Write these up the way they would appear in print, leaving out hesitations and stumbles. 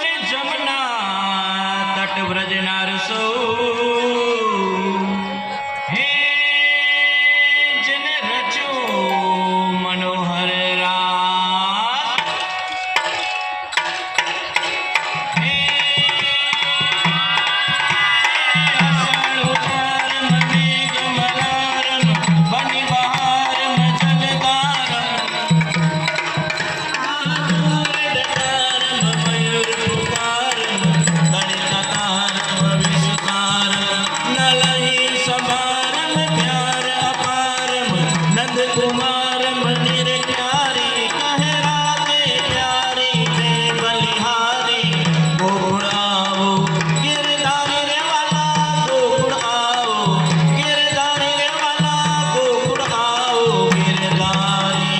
ને જમના તટ વ્રજનાર સૌ હે જેને રચ્યો મનોહર રાસ હે અષાઢ મેઘ મલારમ બની બહારમ कुमारम निर्प्यारी कहे राधे प्यारी रे बलिहारी गोड़ाओ गिरधारी रे वाला गोड़ाओ गिरधारी रे वाला गोड़ाओ गिरधारी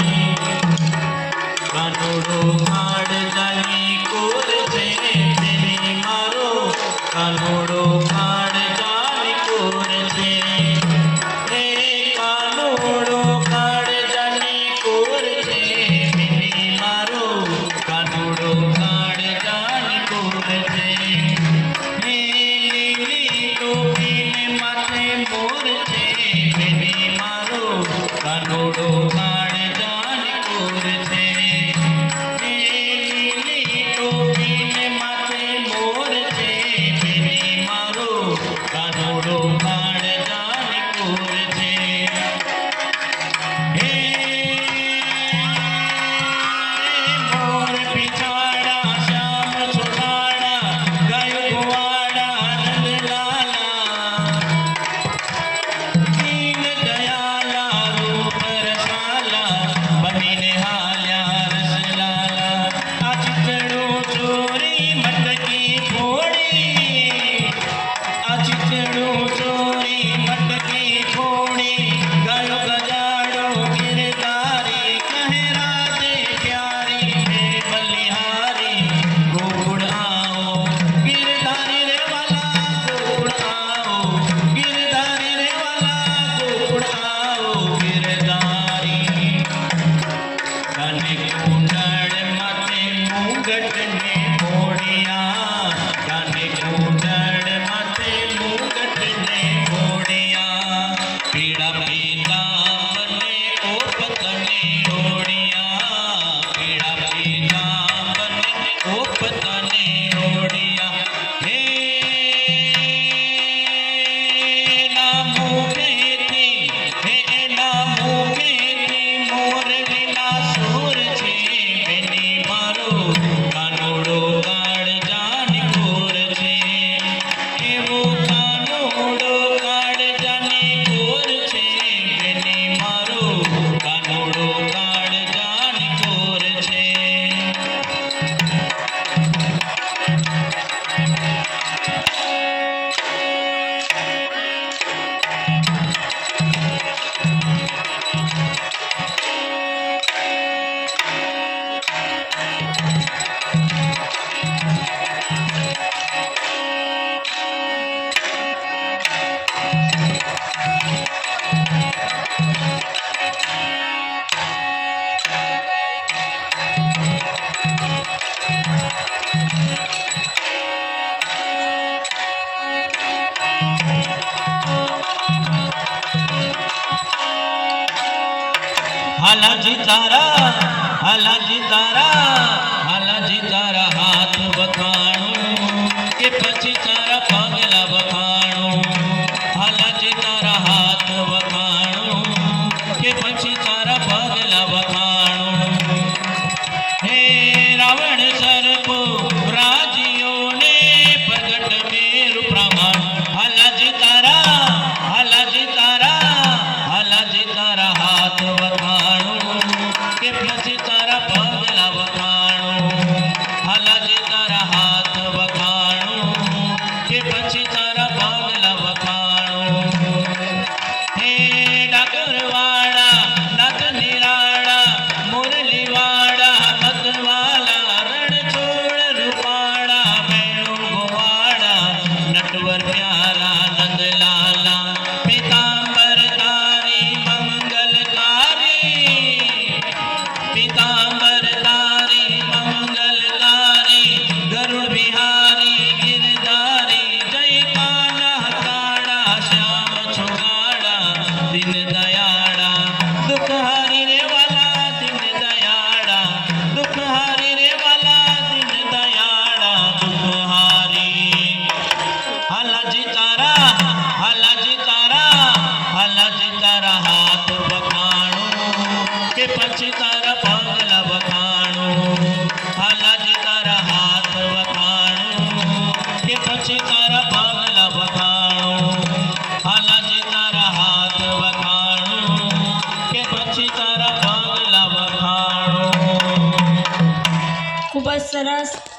कानोड़ो काड़ जानी कोर छे तेरी मारो कानोड़ो काड़ जानी कोर छे हे कानोड़ो कानोड़ो काड़ जानी कोर छे नीली टोपी ने माथे मोर छे बेनी मारो कानोड़ो काड़ जानी कोर छे हे मोर पिछाड़ा श्याम छुड़ाड़ा गायो गुवाड़ा नंदलाला दीन दयाला बनीने हाल्या रसलाला आ चितड़ो चोरी मटकी फोड़ी आ चितड़ो चोरी मटकी फोड़ी गायो गजाड़ो गिरधारी कहे राधे प्यारी हे बलिहारी गोड़ आओ गिरधारी रे वाला गोड़ आओ गिरधारी रे वाला गोड़ आओ गिरधारी काने कुंडल माथे मुंगट ने मोड़िया काने कुंडल माथे मुंगट ने मोड़िया पीड़ा पीतांबर ने ओपत ने ओढ़िया पीड़ा पीतांबर ने ओपत ने ओढ़िया हे ना मुखे थी हे ना मुखे थी मोर विना सूर छे बेनी मारो कानोड़ो काड़ जानी कोर छे एवो कानोड़ो काड़ जानी कोर छे बेनी मारो कानोड़ो काड़ जानी कोर छे हालाजी तारा हाथ बखाणो के पछी तारा पगला बखाणो हालाजी तारा हाथ बखाणो के पछी तारा पगला बखाणो हे रावण सरपो राजियो ने प्रगट मेरु प्रमाण हालाजी तारा हाथ बखाणो के पछी तारा पगला बखाणो સરસ